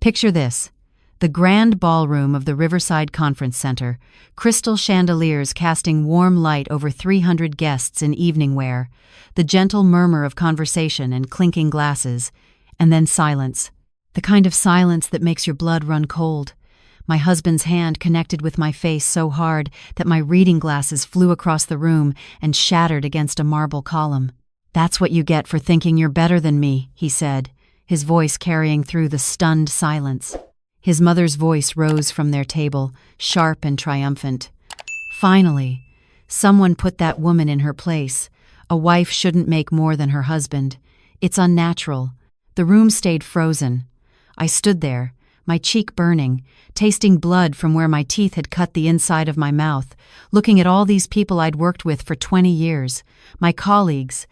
Picture this. The grand ballroom of the Riverside Conference Center, crystal chandeliers casting warm light over 300 guests in evening wear, the gentle murmur of conversation and clinking glasses, and then silence. The kind of silence that makes your blood run cold. My husband's hand connected with my face so hard that my reading glasses flew across the room and shattered against a marble column. "That's what you get for thinking you're better than me," he said, his voice carrying through the stunned silence. His mother's voice rose from their table, sharp and triumphant. "Finally, someone put that woman in her place. A wife shouldn't make more than her husband. It's unnatural." The room stayed frozen. I stood there, my cheek burning, tasting blood from where my teeth had cut the inside of my mouth, looking at all these people I'd worked with for 20 years, my colleagues,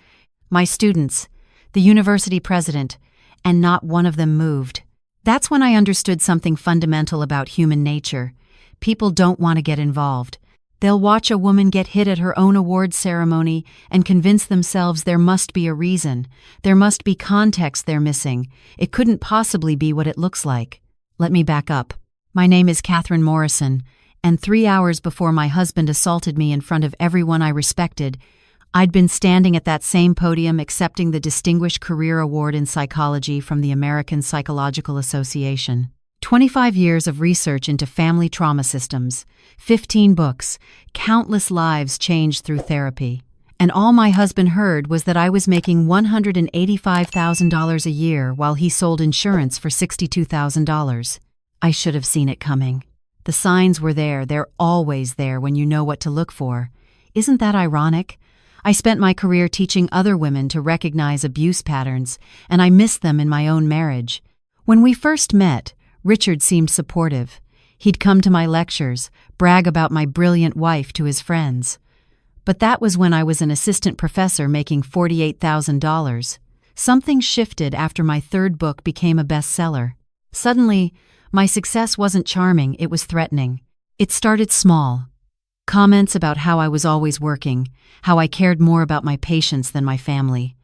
my students, the university president, and not one of them moved. That's when I understood something fundamental about human nature. People don't want to get involved. They'll watch a woman get hit at her own awards ceremony and convince themselves there must be a reason. There must be context they're missing. It couldn't possibly be what it looks like. Let me back up. My name is Catherine Morrison, and 3 hours before my husband assaulted me in front of everyone I respected, I'd been standing at that same podium accepting the Distinguished Career Award in Psychology from the American Psychological Association. 25 years of research into family trauma systems, 15 books, countless lives changed through therapy. And all my husband heard was that I was making $185,000 a year while he sold insurance for $62,000. I should have seen it coming. The signs were there. They're always there when you know what to look for. Isn't that ironic? I spent my career teaching other women to recognize abuse patterns, and I missed them in my own marriage. When we first met, Richard seemed supportive. He'd come to my lectures, brag about my brilliant wife to his friends. But that was when I was an assistant professor making $48,000. Something shifted after my third book became a bestseller. Suddenly, my success wasn't charming, it was threatening. It started small. Comments about how I was always working, how I cared more about my patients than my family.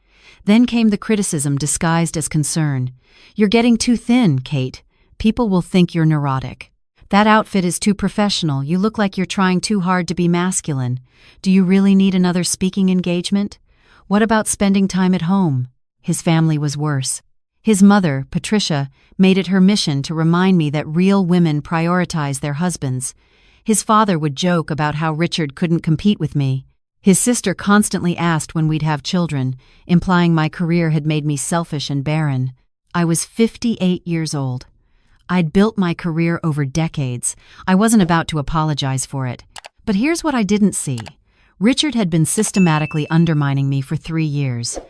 Then came the criticism disguised as concern. "You're getting too thin, Kate. People will think you're neurotic. That outfit is too professional. You look like you're trying too hard to be masculine. Do you really need another speaking engagement? What about spending time at home?" His family was worse. His mother, Patricia, made it her mission to remind me that real women prioritize their husbands. His father would joke about how Richard couldn't compete with me. His sister constantly asked when we'd have children, implying my career had made me selfish and barren. I was 58 years old. I'd built my career over decades. I wasn't about to apologize for it. But here's what I didn't see. Richard had been systematically undermining me for 3 years.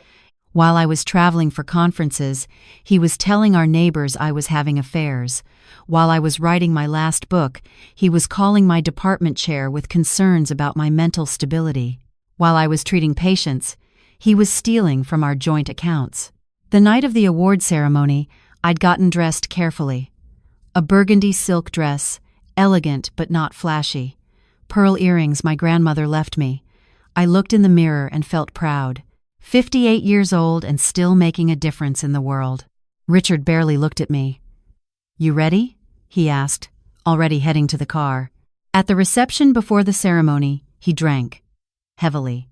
While I was traveling for conferences, he was telling our neighbors I was having affairs. While I was writing my last book, he was calling my department chair with concerns about my mental stability. While I was treating patients, he was stealing from our joint accounts. The night of the award ceremony, I'd gotten dressed carefully. A burgundy silk dress, elegant but not flashy. Pearl earrings my grandmother left me. I looked in the mirror and felt proud. 58 years old and still making a difference in the world. Richard barely looked at me. "You ready?" he asked, already heading to the car. At the reception before the ceremony, he drank. Heavily.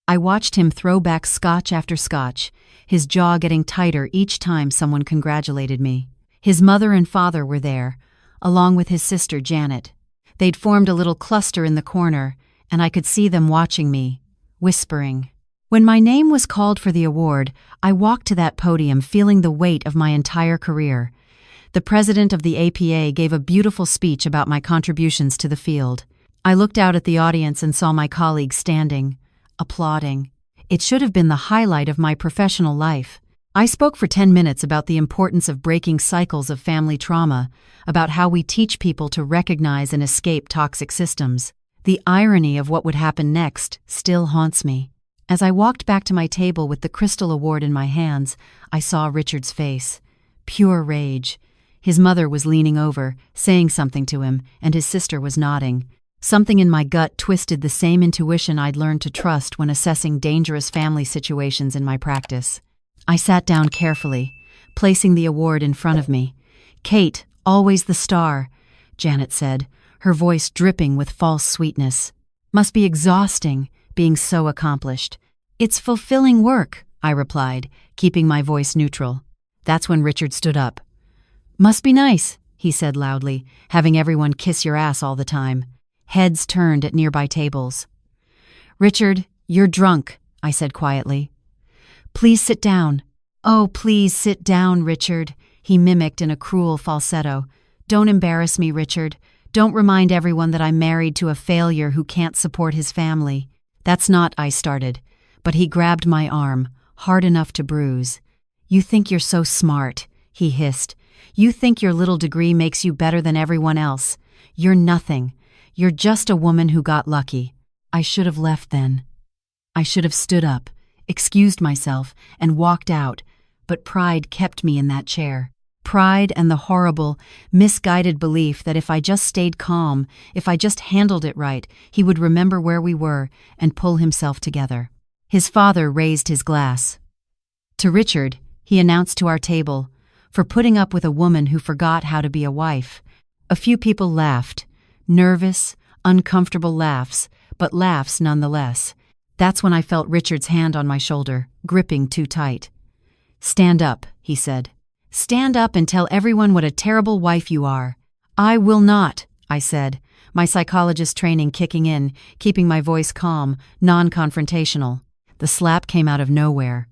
I watched him throw back scotch after scotch, his jaw getting tighter each time someone congratulated me. His mother and father were there, along with his sister Janet. They'd formed a little cluster in the corner, and I could see them watching me, whispering. When my name was called for the award, I walked to that podium feeling the weight of my entire career. The president of the APA gave a beautiful speech about my contributions to the field. I looked out at the audience and saw my colleagues standing, applauding. It should have been the highlight of my professional life. I spoke for 10 minutes about the importance of breaking cycles of family trauma, about how we teach people to recognize and escape toxic systems. The irony of what would happen next still haunts me. As I walked back to my table with the Crystal Award in my hands, I saw Richard's face. Pure rage. His mother was leaning over, saying something to him, and his sister was nodding. Something in my gut twisted the same intuition I'd learned to trust when assessing dangerous family situations in my practice. I sat down carefully, placing the award in front of me. Kate, always the star, Janet said, her voice dripping with false sweetness. Must be exhausting, being so accomplished. It's fulfilling work, I replied, keeping my voice neutral. That's when Richard stood up. Must be nice, he said loudly, having everyone kiss your ass all the time. Heads turned at nearby tables. Richard, you're drunk, I said quietly. Please sit down. Oh, please sit down, Richard, he mimicked in a cruel falsetto. Don't embarrass me, Richard. Don't remind everyone that I'm married to a failure who can't support his family. That's not, I started, but he grabbed my arm, hard enough to bruise. You think you're so smart, he hissed. You think your little degree makes you better than everyone else. You're nothing. You're just a woman who got lucky. I should have left then. I should have stood up, excused myself, and walked out, but pride kept me in that chair. Pride and the horrible, misguided belief that if I just stayed calm, if I just handled it right, he would remember where we were and pull himself together. His father raised his glass. To Richard, he announced to our table, for putting up with a woman who forgot how to be a wife. A few people laughed, nervous, uncomfortable laughs, but laughs nonetheless. That's when I felt Richard's hand on my shoulder, gripping too tight. Stand up, he said. Stand up and tell everyone what a terrible wife you are. I will not, I said, my psychologist training kicking in, keeping my voice calm, non-confrontational. The slap came out of nowhere.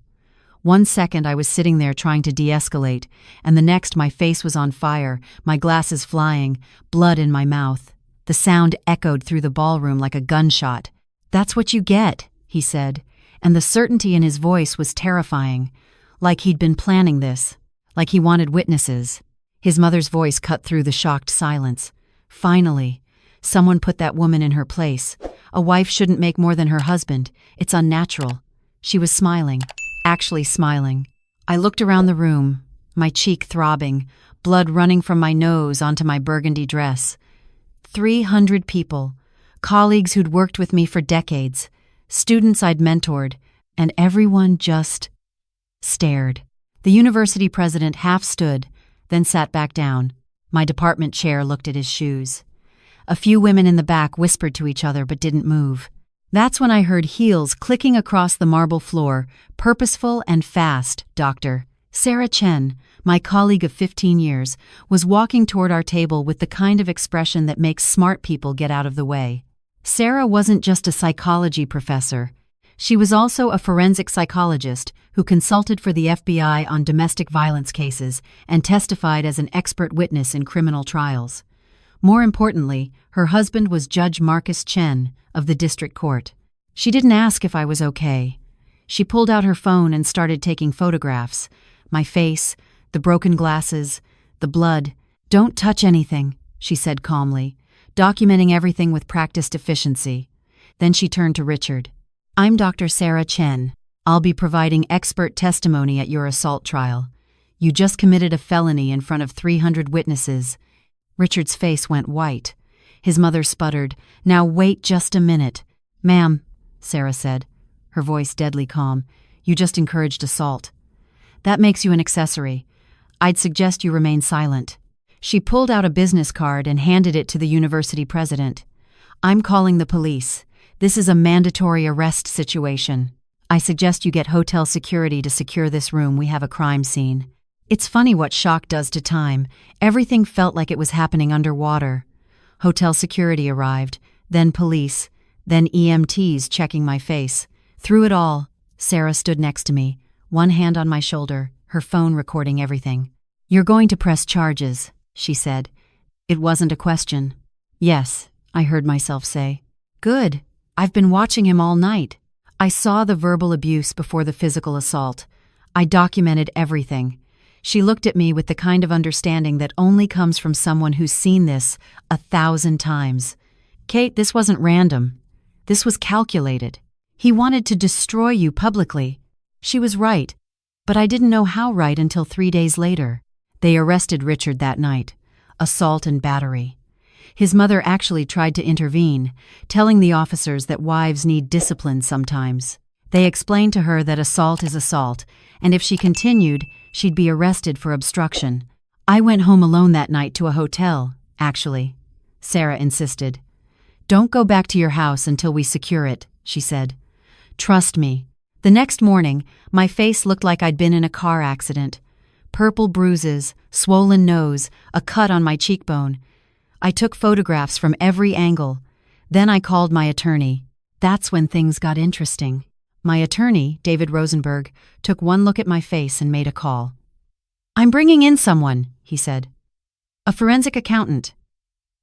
1 second I was sitting there trying to de-escalate, and the next my face was on fire, my glasses flying, blood in my mouth. The sound echoed through the ballroom like a gunshot. That's what you get, he said, and the certainty in his voice was terrifying, like he'd been planning this. Like he wanted witnesses. His mother's voice cut through the shocked silence. Finally, someone put that woman in her place. A wife shouldn't make more than her husband. It's unnatural. She was smiling, actually smiling. I looked around the room, my cheek throbbing, blood running from my nose onto my burgundy dress. 300 people, colleagues who'd worked with me for decades, students I'd mentored, and everyone just stared. The university president half stood, then sat back down. My department chair looked at his shoes. A few women in the back whispered to each other but didn't move. That's when I heard heels clicking across the marble floor, purposeful and fast, Doctor. Sarah Chen, my colleague of 15 years, was walking toward our table with the kind of expression that makes smart people get out of the way. Sarah wasn't just a psychology professor. She was also a forensic psychologist who consulted for the FBI on domestic violence cases and testified as an expert witness in criminal trials. More importantly, her husband was Judge Marcus Chen of the district court. She didn't ask if I was okay. She pulled out her phone and started taking photographs. My face, the broken glasses, the blood. Don't touch anything, she said calmly, documenting everything with practiced efficiency. Then she turned to Richard. I'm Dr. Sarah Chen. I'll be providing expert testimony at your assault trial. You just committed a felony in front of 300 witnesses. Richard's face went white. His mother sputtered, Now wait just a minute. Ma'am, Sarah said, her voice deadly calm, you just encouraged assault. That makes you an accessory. I'd suggest you remain silent. She pulled out a business card and handed it to the university president. I'm calling the police. This is a mandatory arrest situation. I suggest you get hotel security to secure this room. We have a crime scene. It's funny what shock does to time. Everything felt like it was happening underwater. Hotel security arrived, then police, then EMTs checking my face. Through it all, Sarah stood next to me, one hand on my shoulder, her phone recording everything. You're going to press charges, she said. It wasn't a question. Yes, I heard myself say. Good. I've been watching him all night. I saw the verbal abuse before the physical assault. I documented everything. She looked at me with the kind of understanding that only comes from someone who's seen this 1,000 times. Kate, this wasn't random. This was calculated. He wanted to destroy you publicly. She was right, but I didn't know how right until 3 days later. They arrested Richard that night. Assault and battery. His mother actually tried to intervene, telling the officers that wives need discipline sometimes. They explained to her that assault is assault, and if she continued, she'd be arrested for obstruction. I went home alone that night to a hotel, actually, Sarah insisted. Don't go back to your house until we secure it, she said. Trust me. The next morning, my face looked like I'd been in a car accident. Purple bruises, swollen nose, a cut on my cheekbone. I took photographs from every angle. Then I called my attorney. That's when things got interesting. My attorney, David Rosenberg, took one look at my face and made a call. I'm bringing in someone, he said. A forensic accountant.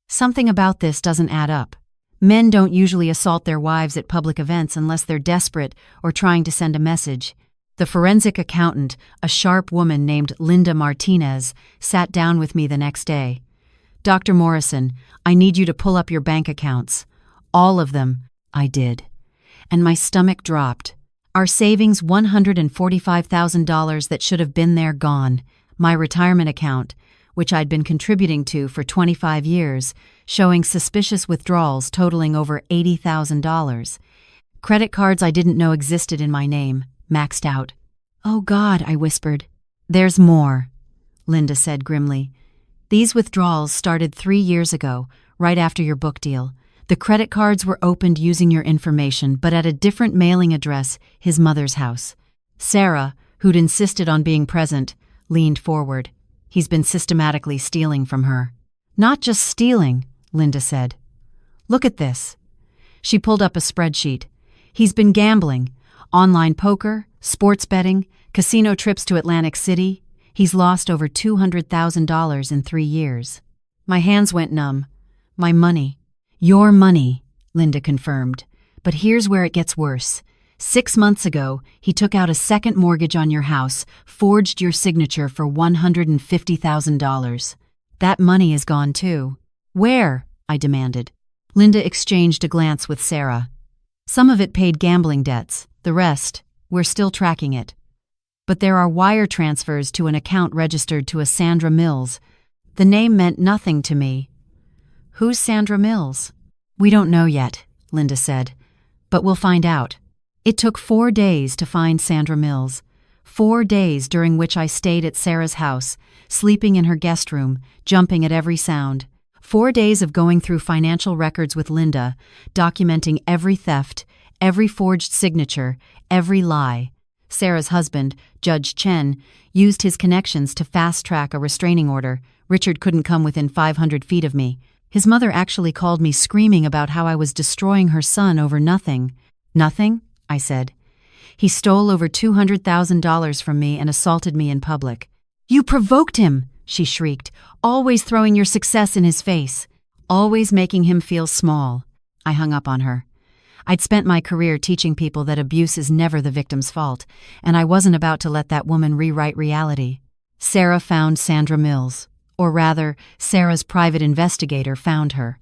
Something about this doesn't add up. Men don't usually assault their wives at public events unless they're desperate or trying to send a message. The forensic accountant, a sharp woman named Linda Martinez, sat down with me the next day. Dr. Morrison, I need you to pull up your bank accounts. All of them. I did. And my stomach dropped. Our savings, $145,000 that should have been there, gone. My retirement account, which I'd been contributing to for 25 years, showing suspicious withdrawals totaling over $80,000. Credit cards I didn't know existed in my name, maxed out. Oh God, I whispered. There's more, Linda said grimly. These withdrawals started 3 years ago, right after your book deal. The credit cards were opened using your information, but at a different mailing address, his mother's house. Sarah, who'd insisted on being present, leaned forward. He's been systematically stealing from her. Not just stealing, Linda said. Look at this. She pulled up a spreadsheet. He's been gambling. Online poker, sports betting, casino trips to Atlantic City. He's lost over $200,000 in 3 years. My hands went numb. My money. Your money, Linda confirmed. But here's where it gets worse. 6 months ago, he took out a second mortgage on your house, forged your signature for $150,000. That money is gone too. Where? I demanded. Linda exchanged a glance with Sarah. Some of it paid gambling debts. The rest, we're still tracking it. But there are wire transfers to an account registered to a Sandra Mills. The name meant nothing to me. Who's Sandra Mills? We don't know yet, Linda said. But we'll find out. It took 4 days to find Sandra Mills. 4 days during which I stayed at Sarah's house, sleeping in her guest room, jumping at every sound. 4 days of going through financial records with Linda, documenting every theft, every forged signature, every lie. Sarah's husband, Judge Chen, used his connections to fast-track a restraining order. Richard couldn't come within 500 feet of me. His mother actually called me screaming about how I was destroying her son over nothing. Nothing? I said. He stole over $200,000 from me and assaulted me in public. You provoked him, she shrieked, always throwing your success in his face, always making him feel small. I hung up on her. I'd spent my career teaching people that abuse is never the victim's fault, and I wasn't about to let that woman rewrite reality. Sarah found Sandra Mills. Or rather, Sarah's private investigator found her.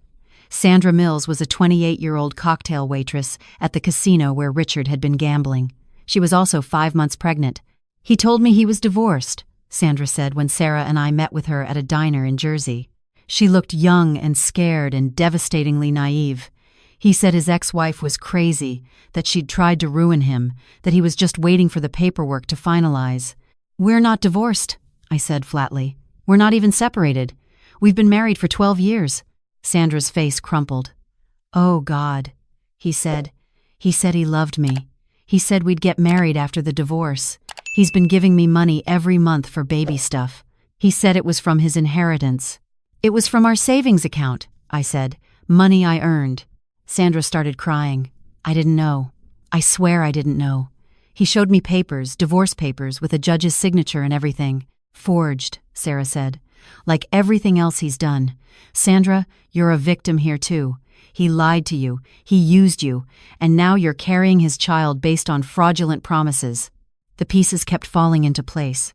Sandra Mills was a 28-year-old cocktail waitress at the casino where Richard had been gambling. She was also 5 months pregnant. He told me he was divorced, Sandra said when Sarah and I met with her at a diner in Jersey. She looked young and scared and devastatingly naive. He said his ex-wife was crazy, that she'd tried to ruin him, that he was just waiting for the paperwork to finalize. We're not divorced, I said flatly. We're not even separated. We've been married for 12 years. Sandra's face crumpled. Oh, God, he said. He said he loved me. He said we'd get married after the divorce. He's been giving me money every month for baby stuff. He said it was from his inheritance. It was from our savings account, I said. Money I earned. Sandra started crying. I didn't know. I swear I didn't know. He showed me papers, divorce papers, with a judge's signature and everything. Forged, Sarah said. Like everything else he's done. Sandra, you're a victim here too. He lied to you, he used you, and now you're carrying his child based on fraudulent promises. The pieces kept falling into place.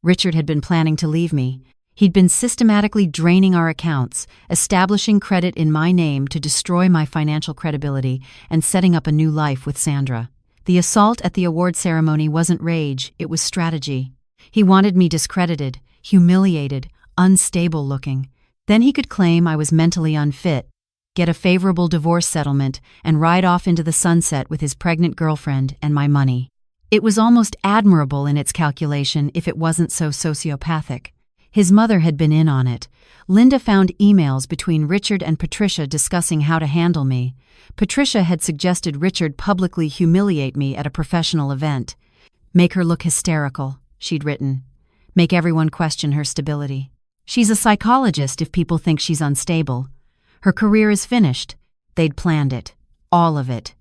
Richard had been planning to leave me. He'd been systematically draining our accounts, establishing credit in my name to destroy my financial credibility, and setting up a new life with Sandra. The assault at the award ceremony wasn't rage, it was strategy. He wanted me discredited, humiliated, unstable looking. Then he could claim I was mentally unfit, get a favorable divorce settlement, and ride off into the sunset with his pregnant girlfriend and my money. It was almost admirable in its calculation if it wasn't so sociopathic. His mother had been in on it. Linda found emails between Richard and Patricia discussing how to handle me. Patricia had suggested Richard publicly humiliate me at a professional event. Make her look hysterical, she'd written. Make everyone question her stability. She's a psychologist if people think she's unstable. Her career is finished. They'd planned it. All of it.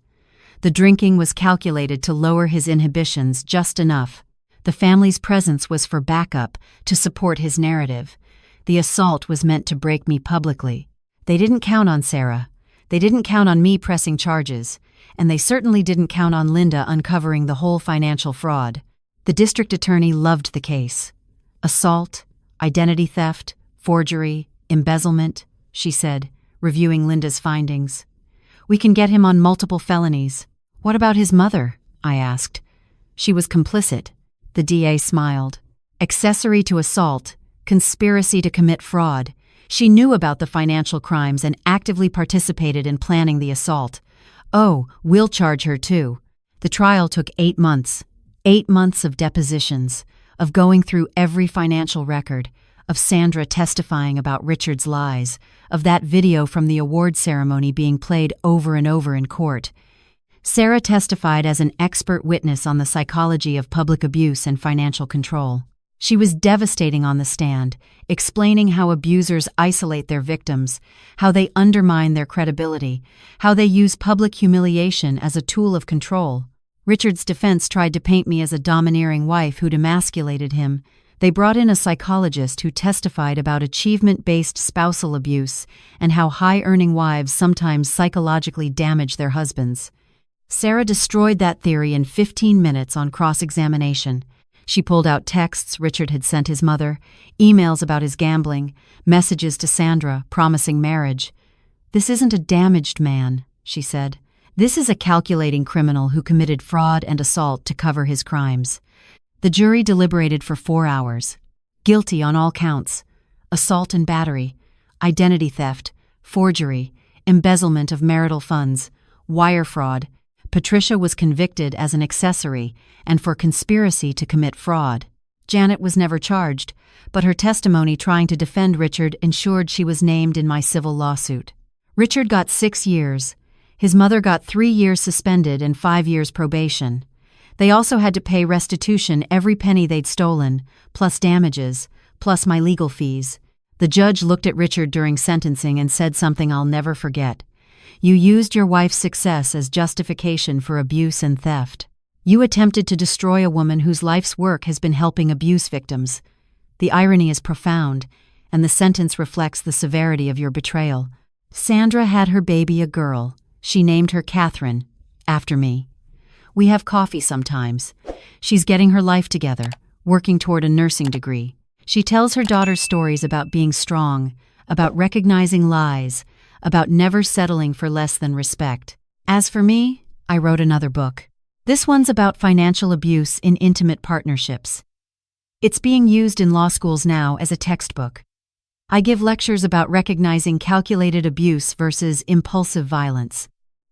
The drinking was calculated to lower his inhibitions just enough. The family's presence was for backup, to support his narrative. The assault was meant to break me publicly. They didn't count on Sarah. They didn't count on me pressing charges. And they certainly didn't count on Linda uncovering the whole financial fraud. The district attorney loved the case. Assault, identity theft, forgery, embezzlement, she said, reviewing Linda's findings. We can get him on multiple felonies. What about his mother? I asked. She was complicit. The DA smiled. Accessory to assault, conspiracy to commit fraud. She knew about the financial crimes and actively participated in planning the assault. Oh, we'll charge her too. The trial took 8 months. 8 months of depositions, of going through every financial record, of Sandra testifying about Richard's lies, of that video from the award ceremony being played over and over in court. Sarah testified as an expert witness on the psychology of public abuse and financial control. She was devastating on the stand, explaining how abusers isolate their victims, how they undermine their credibility, how they use public humiliation as a tool of control. Richard's defense tried to paint me as a domineering wife who'd emasculated him. They brought in a psychologist who testified about achievement-based spousal abuse and how high-earning wives sometimes psychologically damage their husbands. Sarah destroyed that theory in 15 minutes on cross-examination. She pulled out texts Richard had sent his mother, emails about his gambling, messages to Sandra promising marriage. This isn't a damaged man, she said. This is a calculating criminal who committed fraud and assault to cover his crimes. The jury deliberated for 4 hours. Guilty on all counts: assault and battery, identity theft, forgery, embezzlement of marital funds, wire fraud. Patricia was convicted as an accessory and for conspiracy to commit fraud. Janet was never charged, but her testimony trying to defend Richard ensured she was named in my civil lawsuit. Richard got 6 years. His mother got 3 years suspended and 5 years probation. They also had to pay restitution every penny they'd stolen, plus damages, plus my legal fees. The judge looked at Richard during sentencing and said something I'll never forget. You used your wife's success as justification for abuse and theft. You attempted to destroy a woman whose life's work has been helping abuse victims. The irony is profound, and the sentence reflects the severity of your betrayal. Sandra had her baby a girl. She named her Catherine, after me. We have coffee sometimes. She's getting her life together, working toward a nursing degree. She tells her daughter stories about being strong, about recognizing lies, about never settling for less than respect. As for me, I wrote another book. This one's about financial abuse in intimate partnerships. It's being used in law schools now as a textbook. I give lectures about recognizing calculated abuse versus impulsive violence.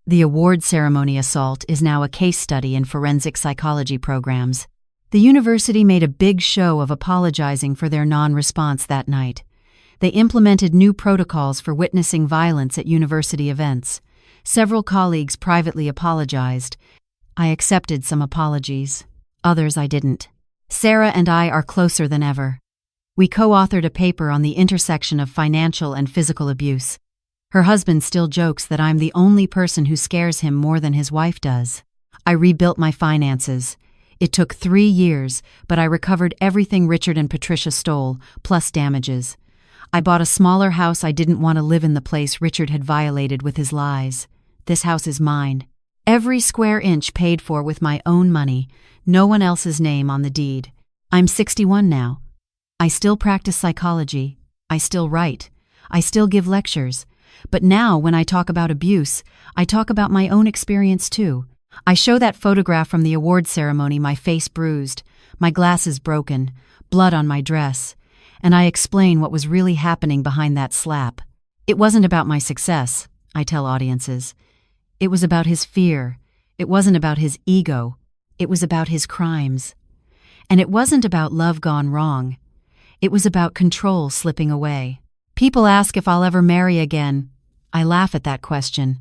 The award ceremony assault is now a case study in forensic psychology programs. The university made a big show of apologizing for their non-response that night. They implemented new protocols for witnessing violence at university events. Several colleagues privately apologized. I accepted some apologies. Others I didn't. Sarah and I are closer than ever. We co-authored a paper on the intersection of financial and physical abuse. Her husband still jokes that I'm the only person who scares him more than his wife does. I rebuilt my finances. It took 3 years, but I recovered everything Richard and Patricia stole, plus damages. I bought a smaller house. I didn't want to live in the place Richard had violated with his lies. This house is mine. Every square inch paid for with my own money, no one else's name on the deed. I'm 61 now. I still practice psychology. I still write. I still give lectures. But now when I talk about abuse, I talk about my own experience too. I show that photograph from the award ceremony, my face bruised, my glasses broken, blood on my dress, and I explain what was really happening behind that slap. It wasn't about my success, I tell audiences. It was about his fear. It wasn't about his ego. It was about his crimes. And it wasn't about love gone wrong. It was about control slipping away. People ask if I'll ever marry again. I laugh at that question.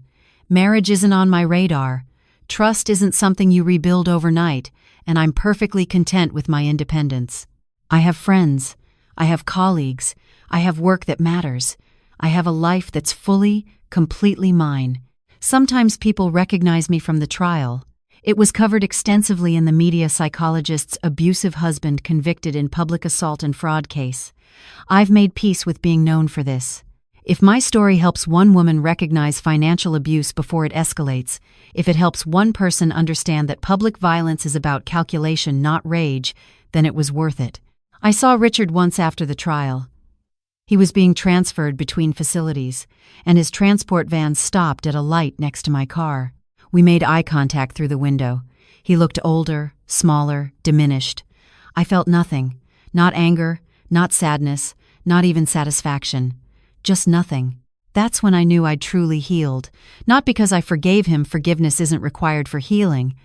Marriage isn't on my radar. Trust isn't something you rebuild overnight, and I'm perfectly content with my independence. I have friends. I have colleagues. I have work that matters. I have a life that's fully, completely mine. Sometimes people recognize me from the trial. It was covered extensively in the media. Psychologist's abusive husband convicted in public assault and fraud case. I've made peace with being known for this. If my story helps one woman recognize financial abuse before it escalates, if it helps one person understand that public violence is about calculation, not rage, then it was worth it. I saw Richard once after the trial. He was being transferred between facilities, and his transport van stopped at a light next to my car. We made eye contact through the window. He looked older, smaller, diminished. I felt nothing. Not anger, not sadness, not even satisfaction. Just nothing. That's when I knew I'd truly healed. Not because I forgave him, forgiveness isn't required for healing,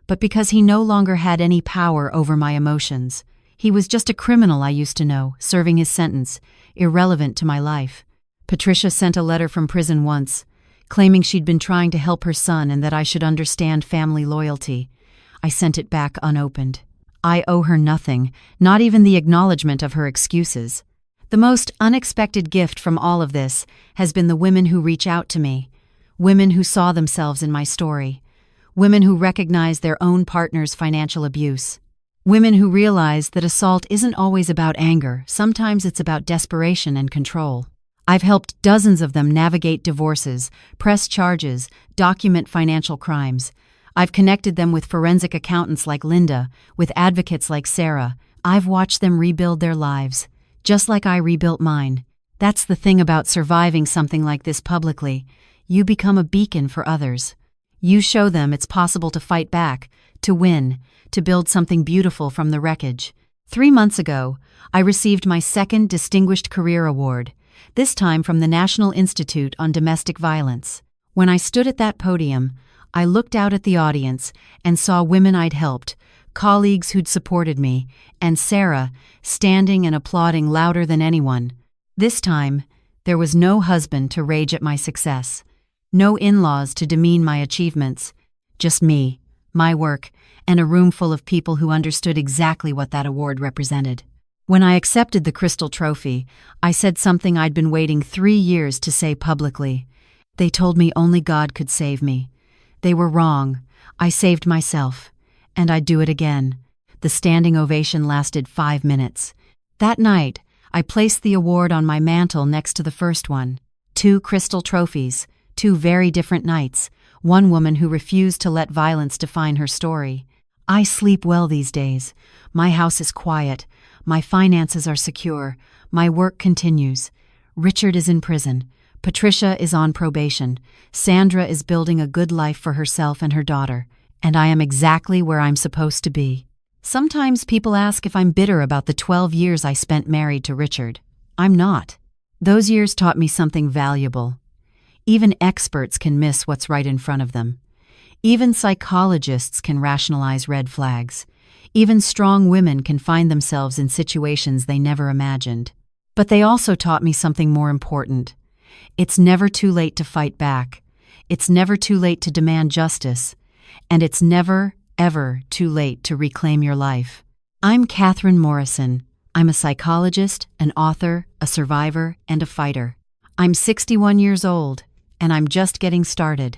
but because he no longer had any power over my emotions. He was just a criminal I used to know, serving his sentence, irrelevant to my life. Patricia sent a letter from prison once, claiming she'd been trying to help her son and that I should understand family loyalty. I sent it back unopened. I owe her nothing, not even the acknowledgement of her excuses. The most unexpected gift from all of this has been the women who reach out to me, women who saw themselves in my story, women who recognize their own partner's financial abuse, women who realize that assault isn't always about anger, sometimes it's about desperation and control. I've helped dozens of them navigate divorces, press charges, document financial crimes. I've connected them with forensic accountants like Linda, with advocates like Sarah. I've watched them rebuild their lives, just like I rebuilt mine. That's the thing about surviving something like this publicly. You become a beacon for others. You show them it's possible to fight back, to win, to build something beautiful from the wreckage. 3 months ago, I received my second Distinguished Career Award, this time from the National Institute on Domestic Violence. When I stood at that podium, I looked out at the audience and saw women I'd helped, colleagues who'd supported me, and Sarah standing and applauding louder than anyone. This time, there was no husband to rage at my success, no in-laws to demean my achievements, just me, my work, and a room full of people who understood exactly what that award represented. When I accepted the Crystal Trophy, I said something I'd been waiting 3 years to say publicly. They told me only God could save me. They were wrong. I saved myself. And I'd do it again. The standing ovation lasted 5 minutes. That night, I placed the award on my mantle next to the first one. 2 crystal trophies, 2 very different nights, one woman who refused to let violence define her story. I sleep well these days. My house is quiet. My finances are secure. My work continues. Richard is in prison. Patricia is on probation. Sandra is building a good life for herself and her daughter. And I am exactly where I'm supposed to be. Sometimes people ask if I'm bitter about the 12 years I spent married to Richard. I'm not. Those years taught me something valuable. Even experts can miss what's right in front of them. Even psychologists can rationalize red flags. Even strong women can find themselves in situations they never imagined. But they also taught me something more important. It's never too late to fight back. It's never too late to demand justice. And it's never, ever too late to reclaim your life. I'm Catherine Morrison. I'm a psychologist, an author, a survivor, and a fighter. I'm 61 years old, and I'm just getting started.